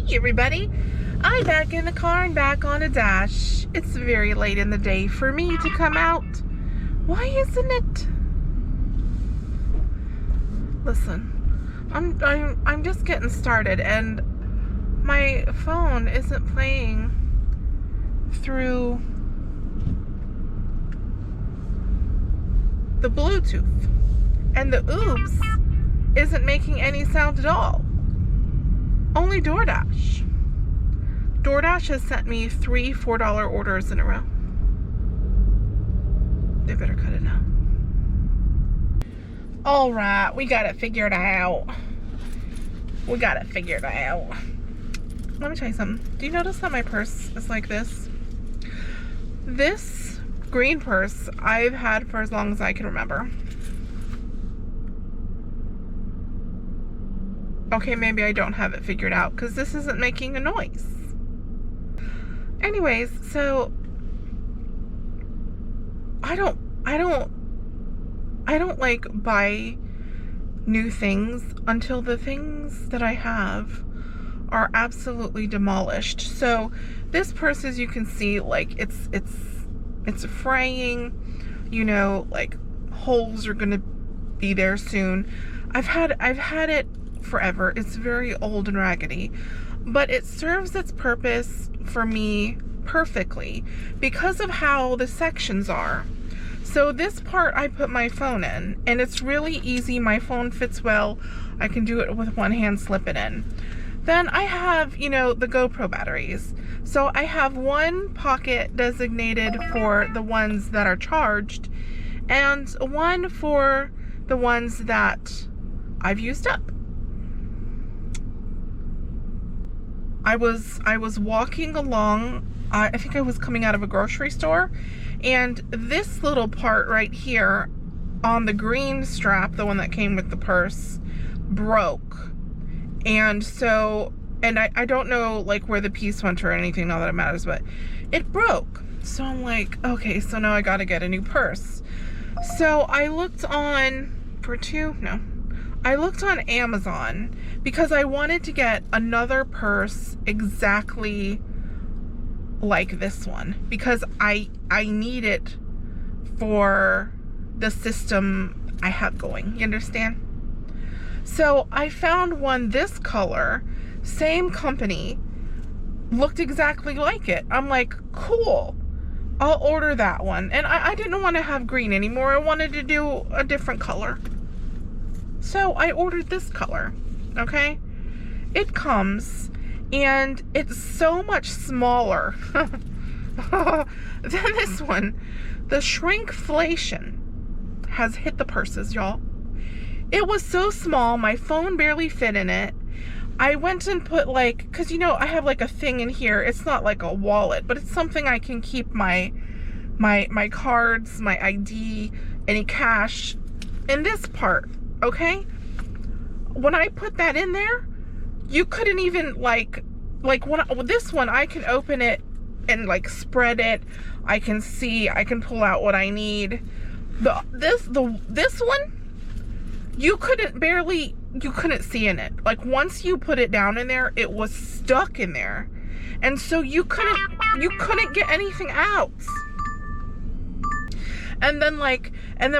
Hey everybody, I'm back in the car and back on a dash. It's very late in the day for me to come out. Why isn't it? Listen, I'm just getting started and my phone isn't playing through the Bluetooth, and the oops isn't making any sound at all. Only DoorDash. DoorDash has sent me 3 $4 orders in a row. They better cut it out. All right, we got it figured out. Let me tell you something. Do you notice that my purse is like this? This green purse I've had for as long as I can remember. Okay, maybe I don't have it figured out because this isn't making a noise. Anyways, so I don't like buy new things until the things that I have are absolutely demolished. So this purse, as you can see, like it's fraying, you know, like holes are gonna be there soon. I've had it forever. It's very old and raggedy, but it serves its purpose for me perfectly because of how the sections are. So this part I put my phone in, and it's really easy. My phone fits well. I can do it with one hand, slip it in. Then I have, you know, the GoPro batteries. So I have one pocket designated for the ones that are charged and one for the ones that I've used up. I was walking along, I think I was coming out of a grocery store, and this little part right here on the green strap, the one that came with the purse, broke. And so, and I don't know like where the piece went or anything, not that it matters, but it broke. So I'm like, okay, so now I gotta get a new purse. So I looked on I looked on Amazon because I wanted to get another purse exactly like this one because I need it for the system I have going, you understand? So I found one this color, same company, looked exactly like it. I'm like, cool, I'll order that one. And I didn't want to have green anymore. I wanted to do a different color. So I ordered this color, okay? It comes, and it's so much smaller than this one. The shrinkflation has hit the purses, y'all. It was so small, my phone barely fit in it. I went and put like, cause you know, I have like a thing in here. It's not like a wallet, but it's something I can keep my cards, my ID, any cash in this part. Okay, when I put that in there, you couldn't even like with this one, I can open it and like spread it. I can see, I can pull out what I need. This one, you couldn't see in it. Like once you put it down in there, it was stuck in there, and so you couldn't get anything out. And then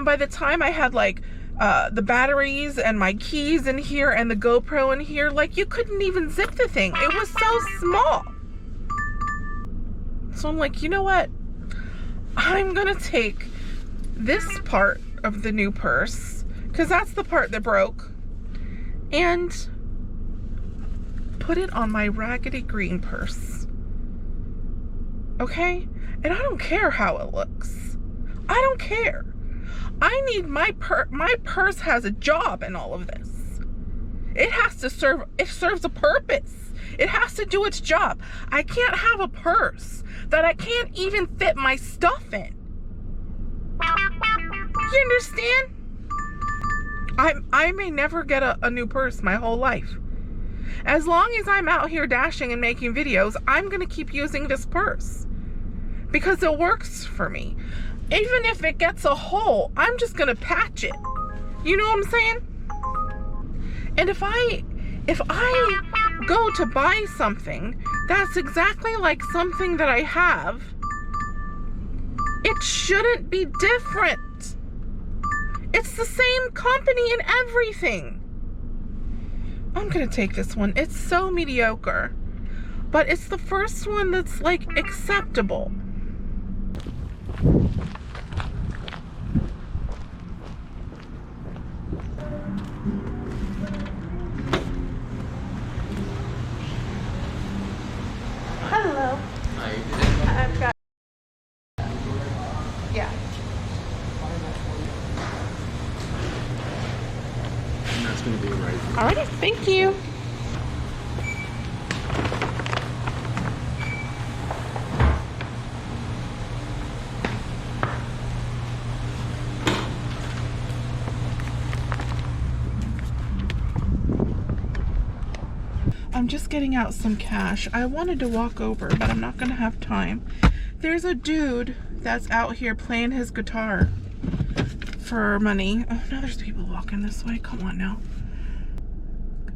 by the time I had like the batteries and my keys in here and the GoPro in here, like you couldn't even zip the thing. It was so small. So I'm like, you know what? I'm gonna take this part of the new purse, because that's the part that broke, and put it on my raggedy green purse. Okay? And I don't care how it looks. I don't care. I need my purse has a job in all of this. It serves a purpose. It has to do its job. I can't have a purse that I can't even fit my stuff in. You understand? I may never get a new purse my whole life. As long as I'm out here dashing and making videos, I'm gonna keep using this purse because it works for me. Even if it gets a hole, I'm just gonna patch it. You know what I'm saying? And if I go to buy something that's exactly like something that I have, it shouldn't be different. It's the same company and everything. I'm gonna take this one. It's so mediocre, but it's the first one that's like acceptable. Hello. I've got, yeah. And that's going to be right. Alrighty, thank you. I'm just getting out some cash. I wanted to walk over, but I'm not gonna have time. There's a dude that's out here playing his guitar for money. Oh, now there's people walking this way. Come on now.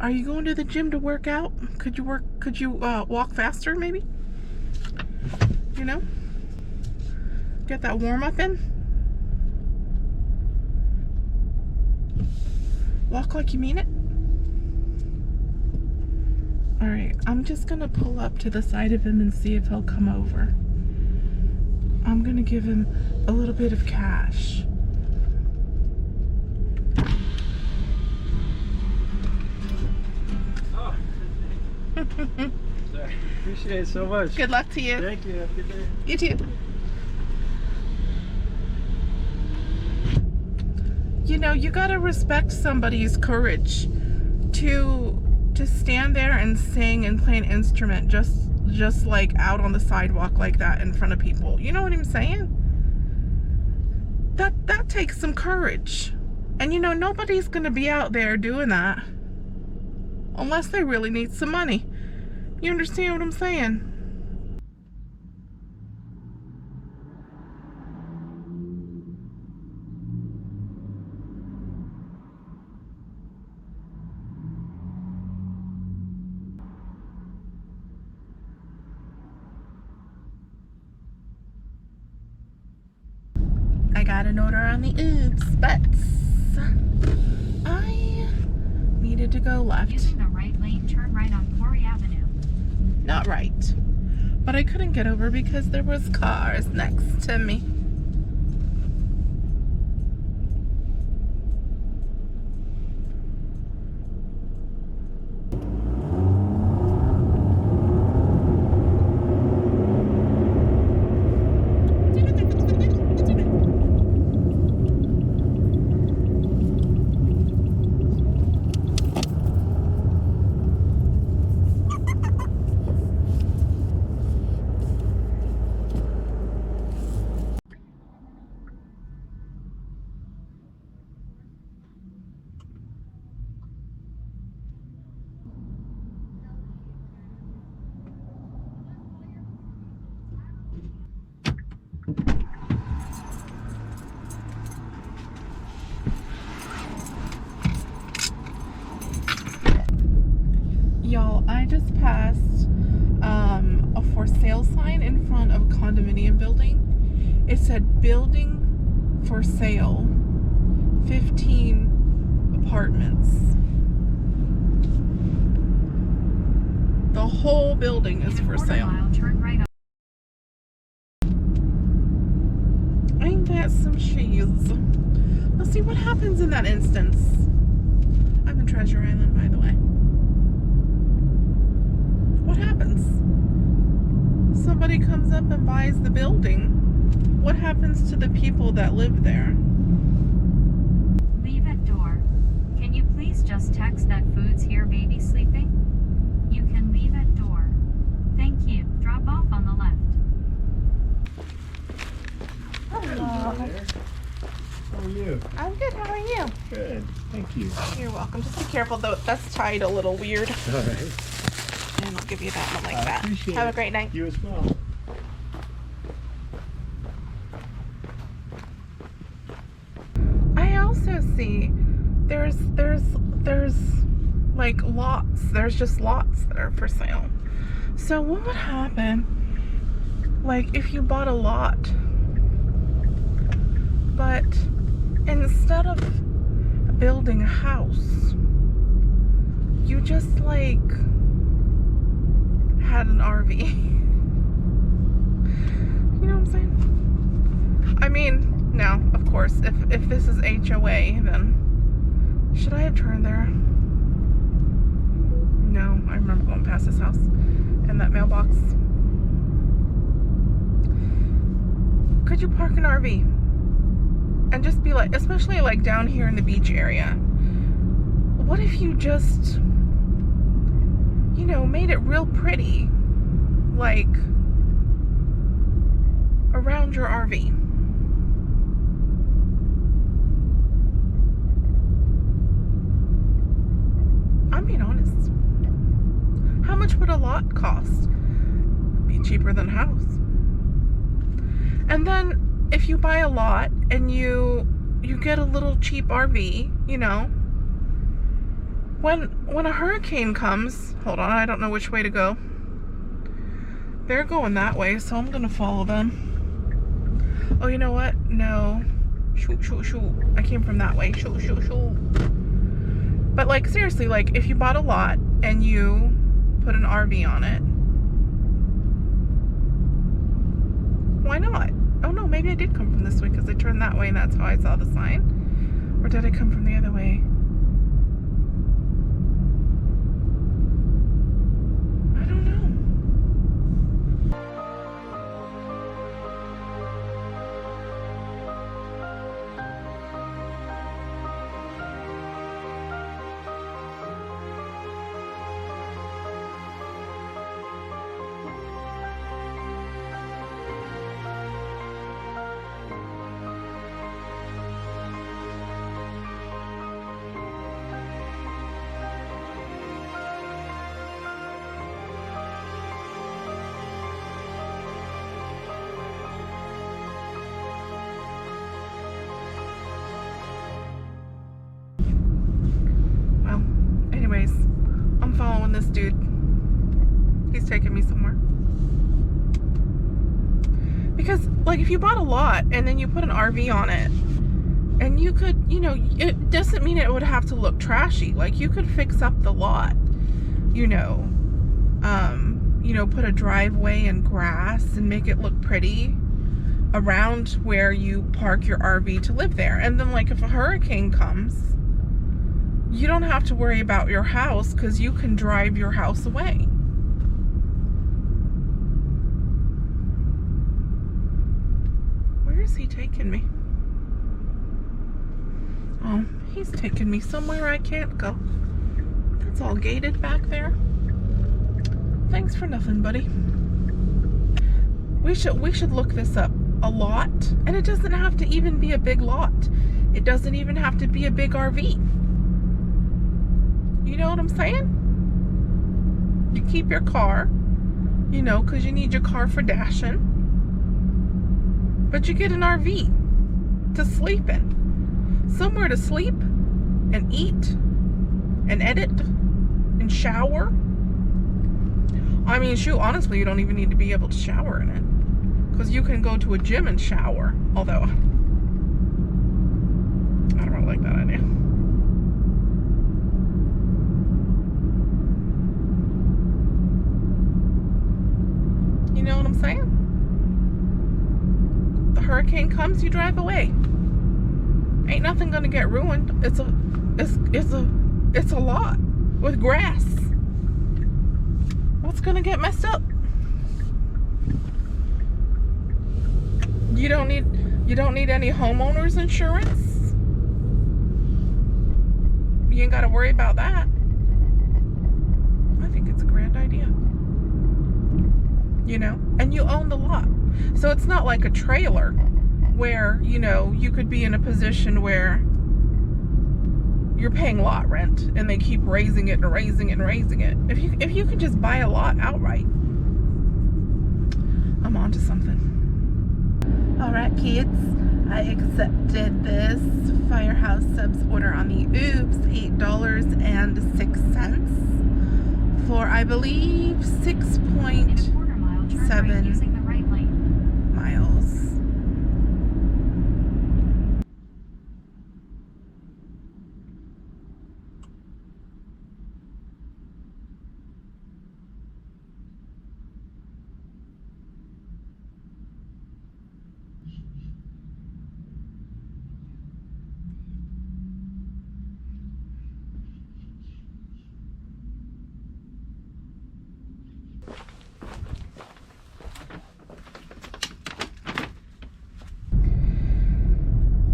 Are you going to the gym to work out? Could you walk faster maybe? You know? Get that warm up in? Walk like you mean it? Alright, I'm just gonna pull up to the side of him and see if he'll come over. I'm gonna give him a little bit of cash. Oh, sorry. Appreciate it so much. Good luck to you. Thank you. Have a good day. You too. You know, you gotta respect somebody's courage to stand there and sing and play an instrument just like out on the sidewalk like that in front of people. You know what I'm saying? That takes some courage. And you know, nobody's gonna be out there doing that unless they really need some money. You understand what I'm saying? I got an order on the Oops, but I needed to go left. Using the right lane, turn right on Quarry Avenue. Not right. But I couldn't get over because there was cars next to me. Y'all, I just passed a for sale sign in front of a condominium building. It said building for sale, 15 apartments. The whole building is for sale. Mile, turn right on. Ain't that some cheese? Let's see what happens in that instance. I'm in Treasure Island, by the way. What happens? Somebody comes up and buys the building. What happens to the people that live there? Leave at door. Can you please just text that food's here, baby sleeping? You can leave at door. Thank you. Drop off on the left. Hello. There. How are you? I'm good. How are you? Good. Thank you. You're welcome. Just be careful though. That's tied a little weird. All right. And I'll give you that one like I that. appreciate Have it. a great night. You as well. I also see there's like like lots. There's just lots that are for sale. So what would happen, like, if you bought a lot, but instead of building a house, you just like had an RV? You know what I'm saying? I mean, now, of course, if this is HOA, then should I have turned there? No, I remember going past this house and that mailbox. Could you park an RV? And just be like, especially like down here in the beach area, what if you just, you know, made it real pretty, like around your RV? I'm being honest. How much would a lot cost? Be cheaper than a house. And then if you buy a lot and you get a little cheap RV, you know, when a hurricane comes, hold on, I don't know which way to go. They're going that way, so I'm gonna follow them. Oh, you know what? No. Shoot. I came from that way. Shoot. But like, seriously, like, if you bought a lot and you put an RV on it, why not? Oh no, maybe I did come from this way because I turned that way and that's how I saw the sign. Or did I come from the other way? I don't know. Anyways, I'm following this dude. He's taking me somewhere. Because, like, if you bought a lot and then you put an RV on it, and you could, you know, it doesn't mean it would have to look trashy. Like, you could fix up the lot, you know, put a driveway and grass and make it look pretty around where you park your RV to live there. And then, like, if a hurricane comes, you don't have to worry about your house because you can drive your house away. Where is he taking me? Oh, he's taking me somewhere I can't go. That's all gated back there. Thanks for nothing, buddy. We should look this up. A lot, and it doesn't have to even be a big lot. It doesn't even have to be a big RV. You know what I'm saying? You keep your car, you know, because you need your car for dashing. But you get an RV to sleep in. Somewhere to sleep and eat and edit and shower. I mean, shoot, honestly, you don't even need to be able to shower in it. Because you can go to a gym and shower. Although, I don't really like that idea. You know what I'm saying? The hurricane comes, you drive away. Ain't nothing gonna get ruined. It's a lot with grass. What's gonna get messed up? You don't need any homeowners insurance. You ain't gotta worry about that. I think it's a grand idea. You know, and you own the lot. So it's not like a trailer where, you know, you could be in a position where you're paying lot rent and they keep raising it and raising it and raising it. If you could just buy a lot outright, I'm onto something. All right, kids, I accepted this Firehouse Subs order on the Oops, $8.06 for, I believe, In a quarter mile, turn right 6.7 using the right lane. miles.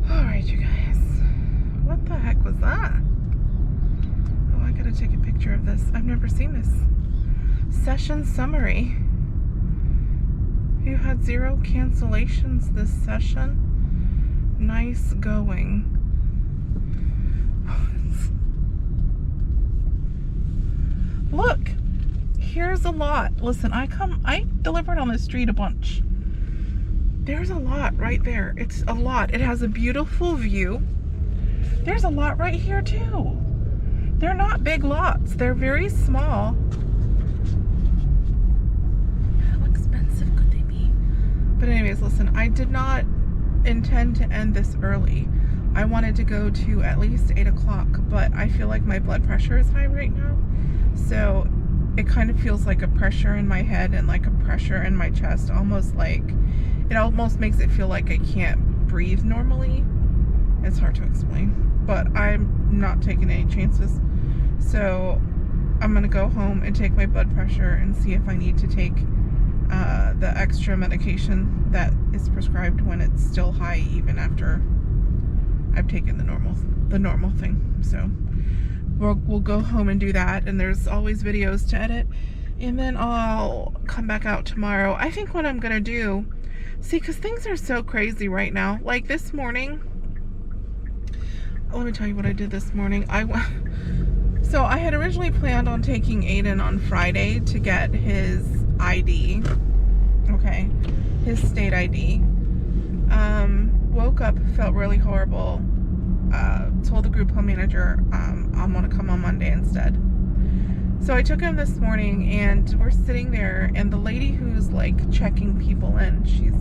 Alright, you guys. What the heck was that? Oh, I gotta take a picture of this. I've never seen this. Session summary. You had 0 cancellations this session. Nice going. Look, here's a lot. Listen, I delivered on the street a bunch. There's a lot right there. It's a lot. It has a beautiful view. There's a lot right here too. They're not big lots. They're very small. How expensive could they be? But anyways, listen, I did not intend to end this early. I wanted to go to at least 8 o'clock, but I feel like my blood pressure is high right now. So it kind of feels like a pressure in my head and like a pressure in my chest, almost like, it almost makes it feel like I can't breathe normally. It's hard to explain, but I'm not taking any chances. So I'm gonna go home and take my blood pressure and see if I need to take the extra medication that is prescribed when it's still high, even after I've taken the normal thing. So we'll go home and do that, and there's always videos to edit, and then I'll come back out tomorrow. I think what I'm gonna do, see, because things are so crazy right now. Like this morning, let me tell you what I did this morning. So I had originally planned on taking Aiden on Friday to get his ID, okay, his state ID. Woke up, felt really horrible. Told the group home manager I'm gonna come on Monday instead. So I took him this morning, and we're sitting there, and the lady who's like checking people in, she's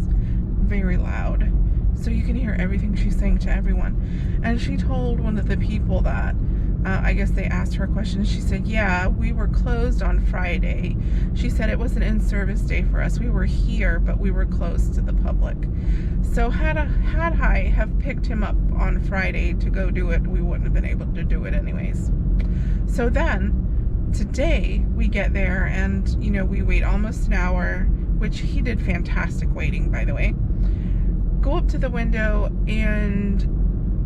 very loud, so you can hear everything she's saying to everyone. And she told one of the people that I guess they asked her a question. She said, yeah, we were closed on Friday. She said it was an in-service day for us. We were here, but we were closed to the public. So had I have picked him up on Friday to go do it, we wouldn't have been able to do it anyways. So then today we get there, and you know, we wait almost an hour, which he did fantastic waiting, by the way. Go up to the window, and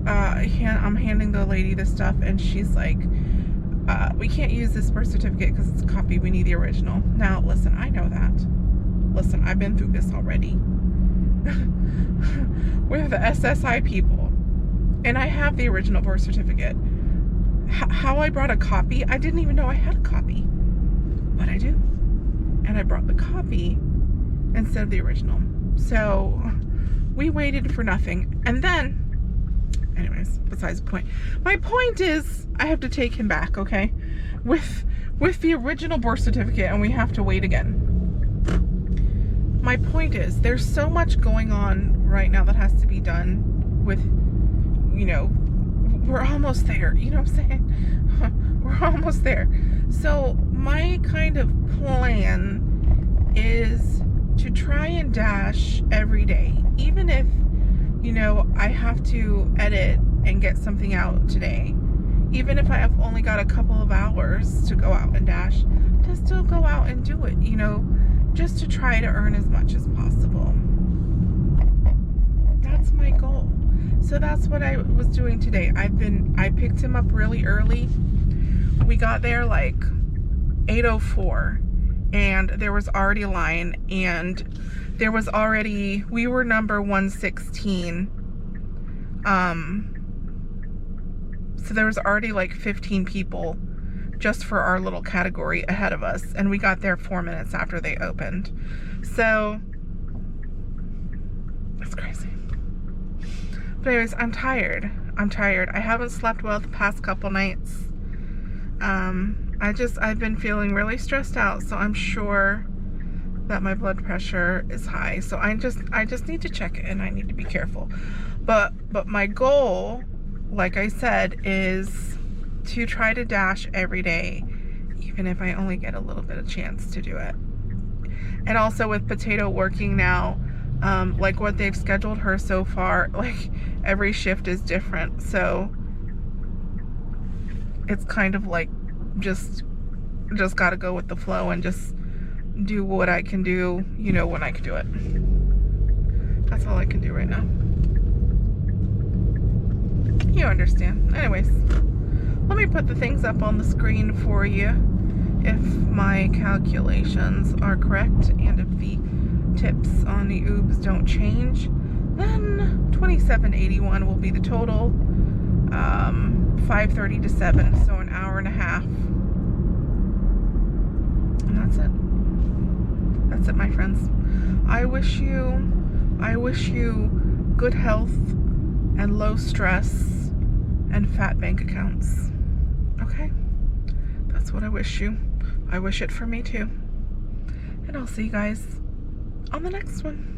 I'm handing the lady the stuff, and she's like, we can't use this birth certificate because it's a copy, we need the original. Now listen, I know that. Listen, I've been through this already. We're the SSI people, and I have the original birth certificate. How I brought a copy, I didn't even know I had a copy, but I do. And I brought the copy instead of the original. So we waited for nothing. And then, anyways, besides the point. My point is, I have to take him back, okay? With the original birth certificate, and we have to wait again. My point is, there's so much going on right now that has to be done with, you know, we're almost there, you know what I'm saying? We're almost there. So my kind of plan is to try and dash every day, even if, you know, I have to edit and get something out today, even if I have only got a couple of hours to go out and dash, to still go out and do it, you know, just to try to earn as much as possible. That's my goal. So that's what I was doing today. I picked him up really early. We got there like 8:04, and there was already a line, and there was already, we were number 116. So there was already like 15 people just for our little category ahead of us, and we got there 4 minutes after they opened. So it's crazy. But anyways, I'm tired. I haven't slept well the past couple nights. I've been feeling really stressed out, so I'm sure that my blood pressure is high. So I just need to check it, and I need to be careful. But my goal, like I said, is to try to dash every day, even if I only get a little bit of chance to do it. And also with Potato working now, like what they've scheduled her so far, like every shift is different. So it's kind of like just got to go with the flow and just do what I can do, you know, when I can do it. That's all I can do right now. You understand. Anyways, let me put the things up on the screen for you. If my calculations are correct and if the tips on the Ubs don't change, then $27.81 will be the total. 5:30 to 7, so an hour and a half. And that's it. That's it, my friends. I wish you good health and low stress and fat bank accounts. Okay? That's what I wish you. I wish it for me too. And I'll see you guys on the next one.